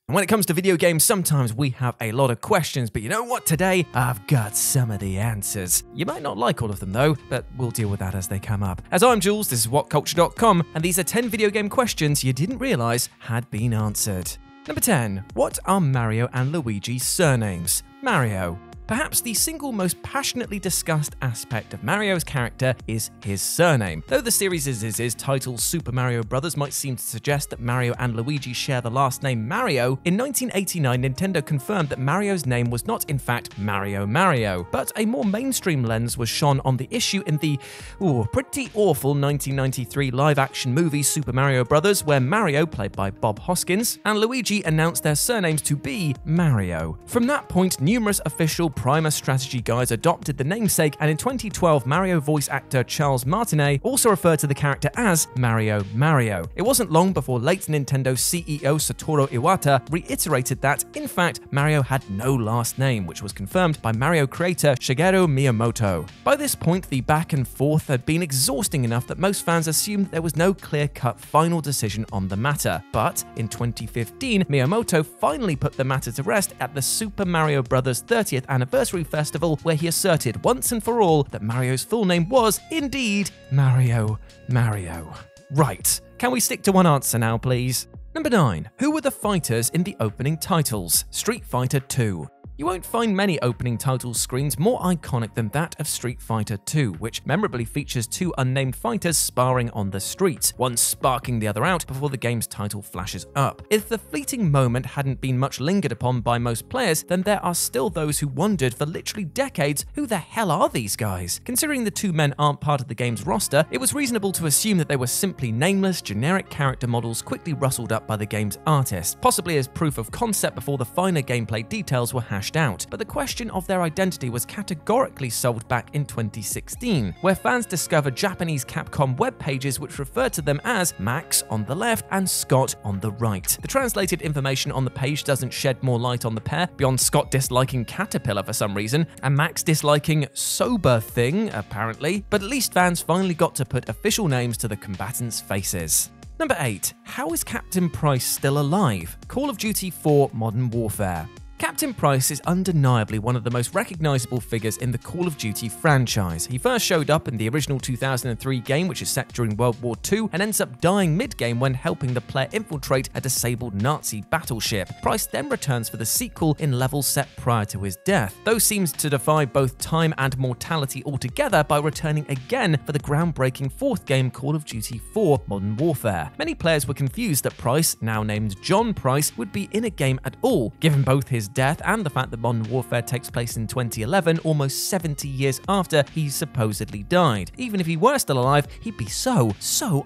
And when it comes to video games, sometimes we have a lot of questions, but you know what? Today, I've got some of the answers. You might not like all of them though, but we'll deal with that as they come up. As I'm Jules, this is WhatCulture.com, and these are 10 video game questions you didn't realize had been answered. Number 10. What are Mario and Luigi's surnames? Mario. Perhaps the single most passionately discussed aspect of Mario's character is his surname. Though the series' title Super Mario Bros. Might seem to suggest that Mario and Luigi share the last name Mario, in 1989 Nintendo confirmed that Mario's name was not in fact Mario, but a more mainstream lens was shone on the issue in the pretty awful 1993 live-action movie Super Mario Bros., where Mario, played by Bob Hoskins, and Luigi announced their surnames to be Mario. From that point, numerous official Primer strategy guides adopted the namesake, and in 2012, Mario voice actor Charles Martinet also referred to the character as Mario. It wasn't long before late Nintendo CEO Satoru Iwata reiterated that, in fact, Mario had no last name, which was confirmed by Mario creator Shigeru Miyamoto. By this point, the back and forth had been exhausting enough that most fans assumed there was no clear-cut final decision on the matter. But in 2015, Miyamoto finally put the matter to rest at the Super Mario Bros. 30th Anniversary Festival, where he asserted once and for all that Mario's full name was, indeed, Mario. Right, can we stick to one answer now, please? Number 9. Who were the fighters in the opening titles? Street Fighter 2. You won't find many opening title screens more iconic than that of Street Fighter 2, which memorably features two unnamed fighters sparring on the streets, one sparking the other out before the game's title flashes up. If the fleeting moment hadn't been much lingered upon by most players, then there are still those who wondered for literally decades, who the hell are these guys? Considering the two men aren't part of the game's roster, it was reasonable to assume that they were simply nameless, generic character models quickly rustled up by the game's artists, possibly as proof of concept before the finer gameplay details were hashed out. But the question of their identity was categorically solved back in 2016, where fans discovered Japanese Capcom web pages which referred to them as Max on the left and Scott on the right. The translated information on the page doesn't shed more light on the pair, beyond Scott disliking Caterpillar for some reason, and Max disliking Sober Thing, apparently, but at least fans finally got to put official names to the combatants' faces. Number 8. How is Captain Price still alive? Call of Duty 4 Modern Warfare. Captain Price is undeniably one of the most recognizable figures in the Call of Duty franchise. He first showed up in the original 2003 game, which is set during World War II, and ends up dying mid-game when helping the player infiltrate a disabled Nazi battleship. Price then returns for the sequel in levels set prior to his death, though seems to defy both time and mortality altogether by returning again for the groundbreaking fourth game, Call of Duty 4 Modern Warfare. Many players were confused that Price, now named John Price, would be in a game at all, given both his death and the fact that Modern Warfare takes place in 2011, almost 70 years after he supposedly died. Even if he were still alive, he'd be so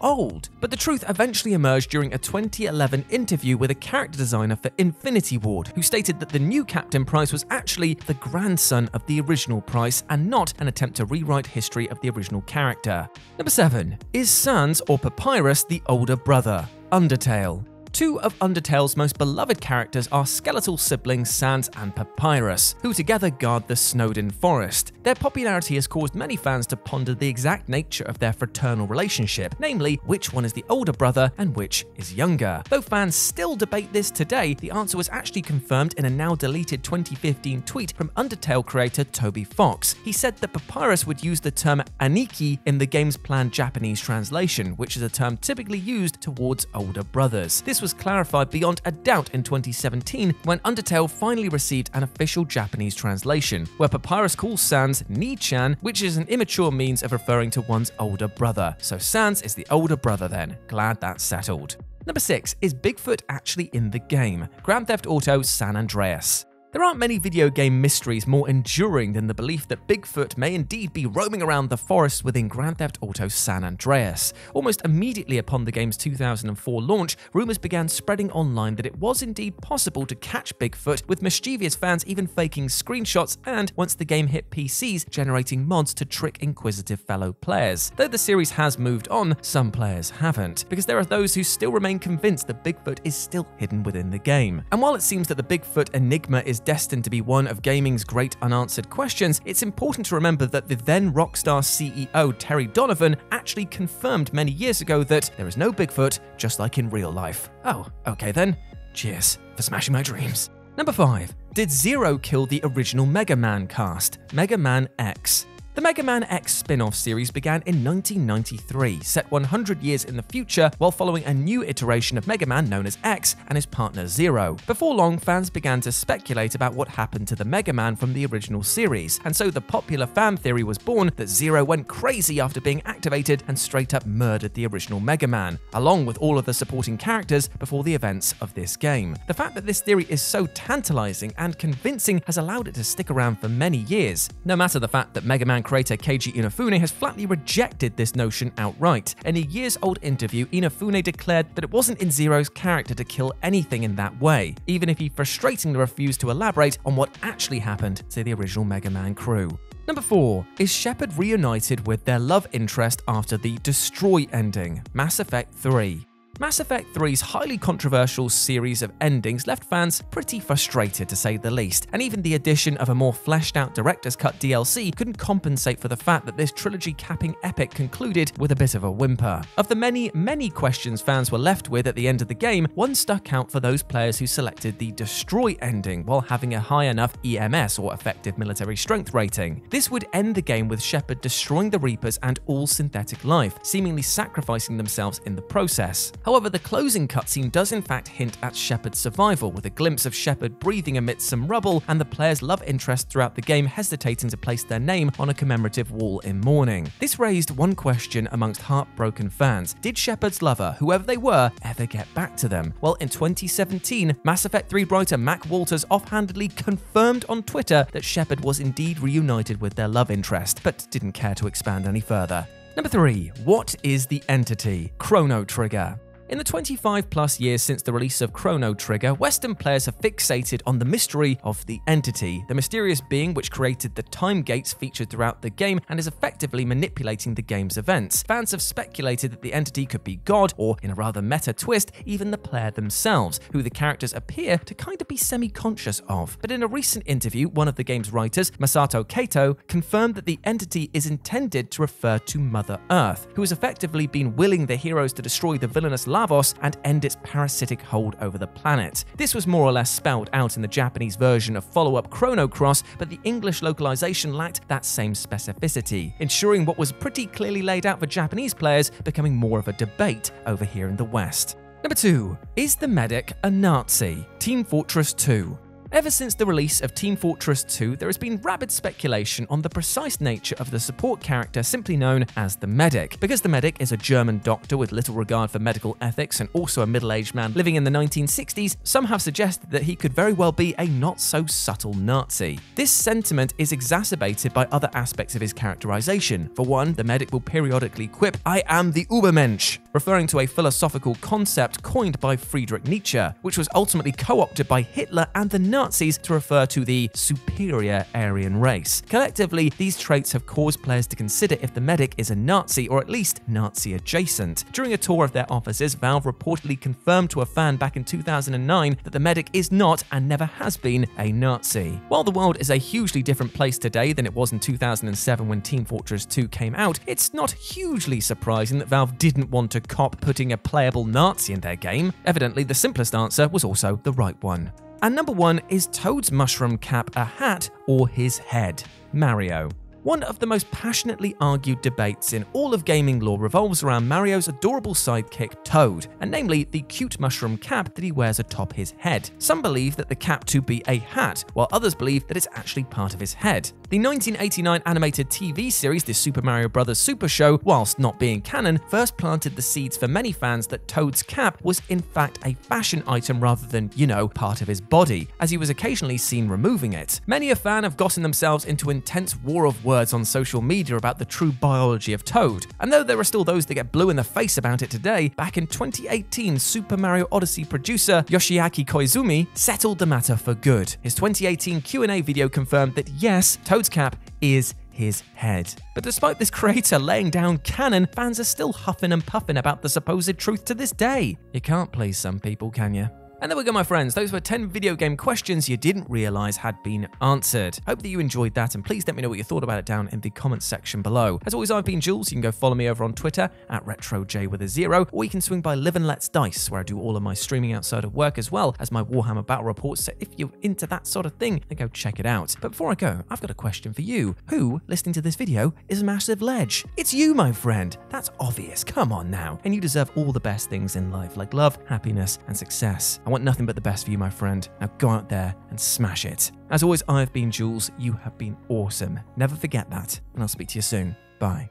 old. But the truth eventually emerged during a 2011 interview with a character designer for Infinity Ward, who stated that the new Captain Price was actually the grandson of the original Price and not an attempt to rewrite history of the original character. Number 7. Is Sans or Papyrus the older brother? Undertale. Two of Undertale's most beloved characters are skeletal siblings Sans and Papyrus, who together guard the Snowdin Forest. Their popularity has caused many fans to ponder the exact nature of their fraternal relationship, namely, which one is the older brother and which is younger. Though fans still debate this today, the answer was actually confirmed in a now deleted 2015 tweet from Undertale creator Toby Fox. He said that Papyrus would use the term Aniki in the game's planned Japanese translation, which is a term typically used towards older brothers. This was clarified beyond a doubt in 2017 when Undertale finally received an official Japanese translation, where Papyrus calls Sans Ni-chan, which is an immature means of referring to one's older brother. So Sans is the older brother then. Glad that's settled. Number 6. Is Bigfoot actually in the game? Grand Theft Auto San Andreas. There aren't many video game mysteries more enduring than the belief that Bigfoot may indeed be roaming around the forests within Grand Theft Auto San Andreas. Almost immediately upon the game's 2004 launch, rumors began spreading online that it was indeed possible to catch Bigfoot, with mischievous fans even faking screenshots and, once the game hit PCs, generating mods to trick inquisitive fellow players. Though the series has moved on, some players haven't, because there are those who still remain convinced that Bigfoot is still hidden within the game. And while it seems that the Bigfoot enigma is destined to be one of gaming's great unanswered questions, it's important to remember that the then Rockstar CEO Terry Donovan actually confirmed many years ago that there is no Bigfoot, just like in real life. Oh, okay then. Cheers for smashing my dreams. Number 5. Did Zero kill the original Mega Man cast, Mega Man X? The Mega Man X spin-off series began in 1993, set 100 years in the future while following a new iteration of Mega Man known as X and his partner Zero. Before long, fans began to speculate about what happened to the Mega Man from the original series, and so the popular fan theory was born that Zero went crazy after being activated and straight up murdered the original Mega Man, along with all of the supporting characters before the events of this game. The fact that this theory is so tantalizing and convincing has allowed it to stick around for many years, no matter the fact that Mega Man creator Keiji Inafune has flatly rejected this notion outright. In a years-old interview, Inafune declared that it wasn't in Zero's character to kill anything in that way, even if he frustratingly refused to elaborate on what actually happened to the original Mega Man crew. Number 4. Is Shepard reunited with their love interest after the Destroy ending, Mass Effect 3? Mass Effect 3's highly controversial series of endings left fans pretty frustrated to say the least, and even the addition of a more fleshed-out Director's Cut DLC couldn't compensate for the fact that this trilogy-capping epic concluded with a bit of a whimper. Of the many questions fans were left with at the end of the game, one stuck out for those players who selected the Destroy ending while having a high enough EMS or effective military strength rating. This would end the game with Shepard destroying the Reapers and all synthetic life, seemingly sacrificing themselves in the process. However, the closing cutscene does in fact hint at Shepard's survival, with a glimpse of Shepard breathing amidst some rubble and the player's love interest throughout the game hesitating to place their name on a commemorative wall in mourning. This raised one question amongst heartbroken fans: did Shepard's lover, whoever they were, ever get back to them? Well, in 2017, Mass Effect 3 writer Mac Walters offhandedly confirmed on Twitter that Shepard was indeed reunited with their love interest, but didn't care to expand any further. Number 3. What is the entity? Chrono Trigger. In the 25+ years since the release of Chrono Trigger, Western players have fixated on the mystery of the entity, the mysterious being which created the time gates featured throughout the game and is effectively manipulating the game's events. Fans have speculated that the entity could be God, or in a rather meta twist, even the player themselves, who the characters appear to kind of be semi-conscious of. But in a recent interview, one of the game's writers, Masato Kato, confirmed that the entity is intended to refer to Mother Earth, who has effectively been willing the heroes to destroy the villainous Lavos and end its parasitic hold over the planet. This was more or less spelled out in the Japanese version of follow-up Chrono Cross, but the English localization lacked that same specificity, ensuring what was pretty clearly laid out for Japanese players becoming more of a debate over here in the West. Number 2. Is the medic a Nazi? Team Fortress 2. Ever since the release of Team Fortress 2, there has been rabid speculation on the precise nature of the support character simply known as the Medic. Because the Medic is a German doctor with little regard for medical ethics and also a middle-aged man living in the 1960s, some have suggested that he could very well be a not-so-subtle Nazi. This sentiment is exacerbated by other aspects of his characterization. For one, the Medic will periodically quip, "I am the Übermensch," referring to a philosophical concept coined by Friedrich Nietzsche, which was ultimately co-opted by Hitler and the Nazis to refer to the superior Aryan race. Collectively, these traits have caused players to consider if the Medic is a Nazi or at least Nazi adjacent. During a tour of their offices, Valve reportedly confirmed to a fan back in 2009 that the Medic is not and never has been a Nazi. While the world is a hugely different place today than it was in 2007 when Team Fortress 2 came out, it's not hugely surprising that Valve didn't want to cop putting a playable Nazi in their game. Evidently, the simplest answer was also the right one. And number 1, is Toad's mushroom cap a hat or his head? Mario. One of the most passionately argued debates in all of gaming lore revolves around Mario's adorable sidekick Toad, and namely the cute mushroom cap that he wears atop his head. Some believe that the cap to be a hat, while others believe that it's actually part of his head. The 1989 animated TV series The Super Mario Bros. Super Show, whilst not being canon, first planted the seeds for many fans that Toad's cap was in fact a fashion item rather than, part of his body, as he was occasionally seen removing it. Many a fan have gotten themselves into intense war of words on social media about the true biology of Toad, and though there are still those that get blue in the face about it today, back in 2018, Super Mario Odyssey producer Yoshiaki Koizumi settled the matter for good. His 2018 Q&A video confirmed that yes, Toad's cap is his head. But despite this creator laying down canon, fans are still huffing and puffing about the supposed truth to this day. You can't please some people, can you? And there we go, my friends. Those were 10 video game questions you didn't realize had been answered. Hope that you enjoyed that, and please let me know what you thought about it down in the comments section below. As always, I've been Jules. You can go follow me over on Twitter at RetroJ, or you can swing by Live and Let's Dice, where I do all of my streaming outside of work as well as my Warhammer Battle Reports. So if you're into that sort of thing, then go check it out. But before I go, I've got a question for you. Who, listening to this video, is a massive ledge? It's you, my friend. That's obvious. Come on now. And you deserve all the best things in life, like love, happiness, and success. I want nothing but the best for you, my friend. Now go out there and smash it. As always, I've been Jules. You have been awesome. Never forget that. And I'll speak to you soon. Bye.